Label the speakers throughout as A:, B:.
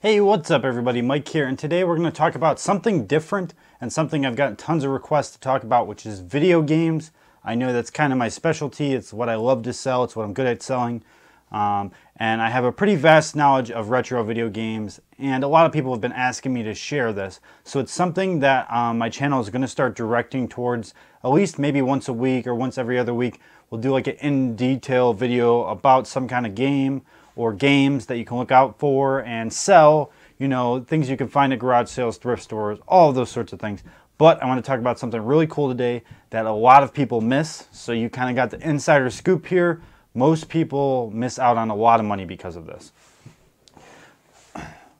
A: Hey, what's up everybody? Mike here, and today we're going to talk about something different and something I've gotten tons of requests to talk about, which is video games. I know that's kind of my specialty. It's what I love to sell. It's what I'm good at selling. And I have a pretty vast knowledge of retro video games, and a lot of people have been asking me to share this. So it's something that my channel is going to start directing towards at least maybe once a week or once every other week. We'll do like an in-detail video about some kind of game or games that you can look out for and sell, you know, things you can find at garage sales, thrift stores, all of those sorts of things. But I want to talk about something really cool today that a lot of people miss. So you kind of got the insider scoop here. Most people miss out on a lot of money because of this.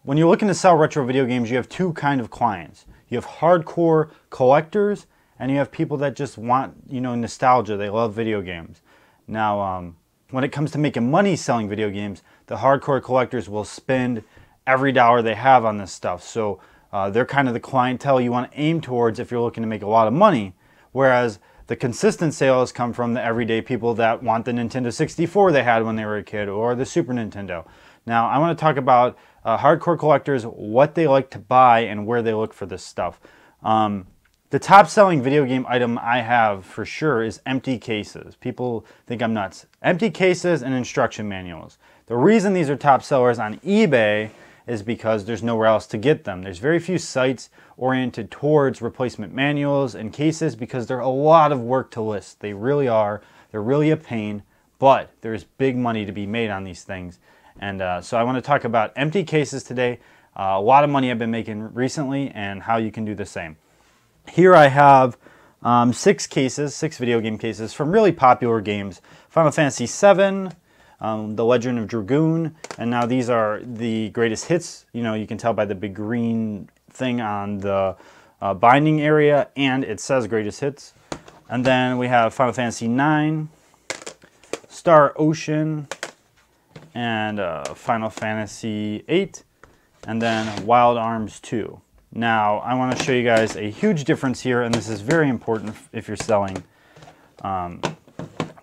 A: When you're looking to sell retro video games, you have two kind of clients. You have hardcore collectors, and you have people that just want, you know, nostalgia. They love video games. Now, when it comes to making money selling video games, the hardcore collectors will spend every dollar they have on this stuff. So they're kind of the clientele you want to aim towards if you're looking to make a lot of money. Whereas the consistent sales come from the everyday people that want the Nintendo 64 they had when they were a kid, or the Super Nintendo. Now, I want to talk about hardcore collectors, what they like to buy, and where they look for this stuff. The top selling video game item I have for sure is empty cases. People think I'm nuts. Empty cases and instruction manuals. The reason these are top sellers on eBay is because there's nowhere else to get them. There's very few sites oriented towards replacement manuals and cases because they're a lot of work to list. They really are. They're really a pain, but there's big money to be made on these things. And so I want to talk about empty cases today. A lot of money I've been making recently and how you can do the same. Here I have six video game cases from really popular games. Final Fantasy VII, The Legend of Dragoon, and now these are the greatest hits. You know, you can tell by the big green thing on the binding area, and it says greatest hits. And then we have Final Fantasy IX, Star Ocean, and Final Fantasy VIII, and then Wild Arms 2. Now, I want to show you guys a huge difference here, and this is very important if you're selling.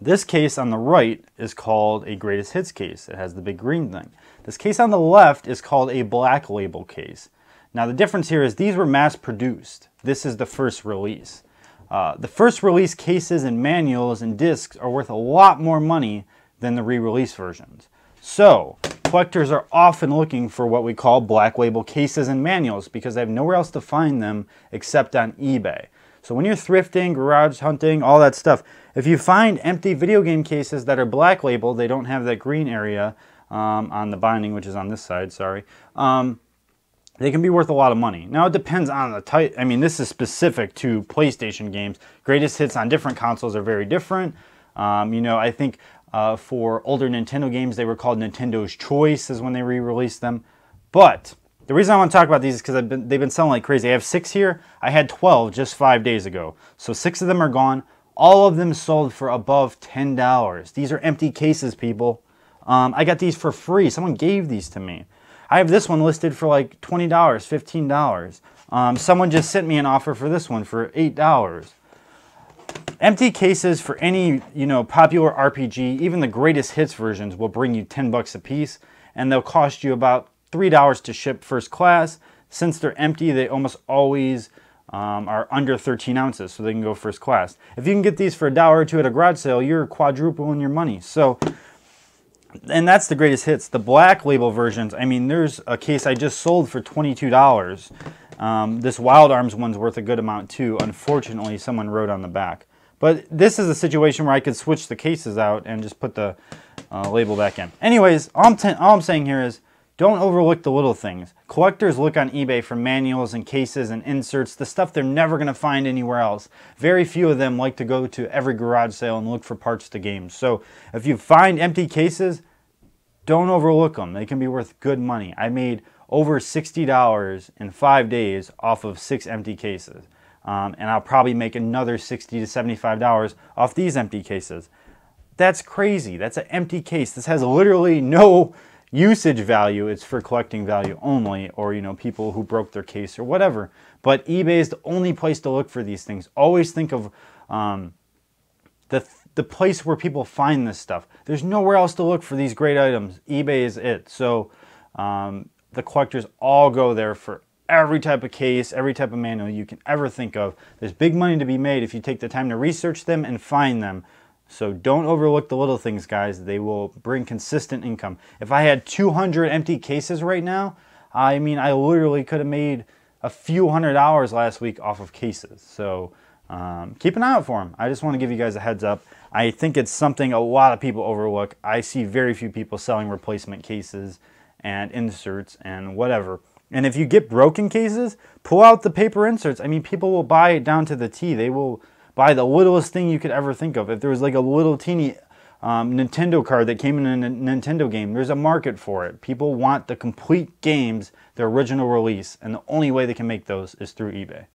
A: This case on the right is called a greatest hits case. It has the big green thing. This case on the left is called a black label case. Now, the difference here is these were mass produced. This is the first release. The first release cases and manuals and discs are worth a lot more money than the re-release versions. So, collectors are often looking for what we call black label cases and manuals because they have nowhere else to find them except on eBay. So when you're thrifting, garage hunting, all that stuff, if you find empty video game cases that are black label, they don't have that green area on the binding, which is on this side, sorry, they can be worth a lot of money. Now it depends on the type. I mean, this is specific to PlayStation games. Greatest hits on different consoles are very different. You know, I think for older Nintendo games, they were called Nintendo's Choice is when they re-released them. But the reason I want to talk about these is because they've been selling like crazy. I have 6 here. I had 12 just 5 days ago. So 6 of them are gone. All of them sold for above $10. These are empty cases, people. I got these for free. Someone gave these to me. I have this one listed for like $20, $15. Someone just sent me an offer for this one for $8. Empty cases for any, you know, popular RPG, even the greatest hits versions, will bring you $10 a piece, and they'll cost you about $3 to ship first class. Since they're empty, they almost always are under 13 ounces, so they can go first class. If you can get these for $1 or $2 at a garage sale, you're quadrupling your money. So, and that's the greatest hits. The black label versions, I mean, there's a case I just sold for $22. This Wild Arms one's worth a good amount too. Unfortunately, someone wrote on the back. But this is a situation where I could switch the cases out and just put the label back in. Anyways, all I'm saying here is don't overlook the little things. Collectors look on eBay for manuals and cases and inserts, the stuff they're never going to find anywhere else. Very few of them like to go to every garage sale and look for parts to games. So if you find empty cases, don't overlook them. They can be worth good money. I made over $60 in 5 days off of 6 empty cases. And I'll probably make another $60 to $75 off these empty cases. That's crazy. That's an empty case. This has literally no usage value. It's for collecting value only, or, you know, people who broke their case or whatever. But eBay is the only place to look for these things. Always think of the place where people find this stuff. There's nowhere else to look for these great items. eBay is it. So the collectors all go there for every type of case, every type of manual you can ever think of. There's big money to be made if you take the time to research them and find them. So don't overlook the little things, guys. They will bring consistent income. If I had 200 empty cases right now, I mean, I literally could have made a few $100s last week off of cases. So keep an eye out for them. I just want to give you guys a heads up. I think it's something a lot of people overlook. I see very few people selling replacement cases and inserts and whatever. And if you get broken cases, pull out the paper inserts. I mean, people will buy it down to the T. They will buy the littlest thing you could ever think of. If there was like a little teeny Nintendo card that came in a Nintendo game, there's a market for it. People want the complete games, the original release, and the only way they can make those is through eBay.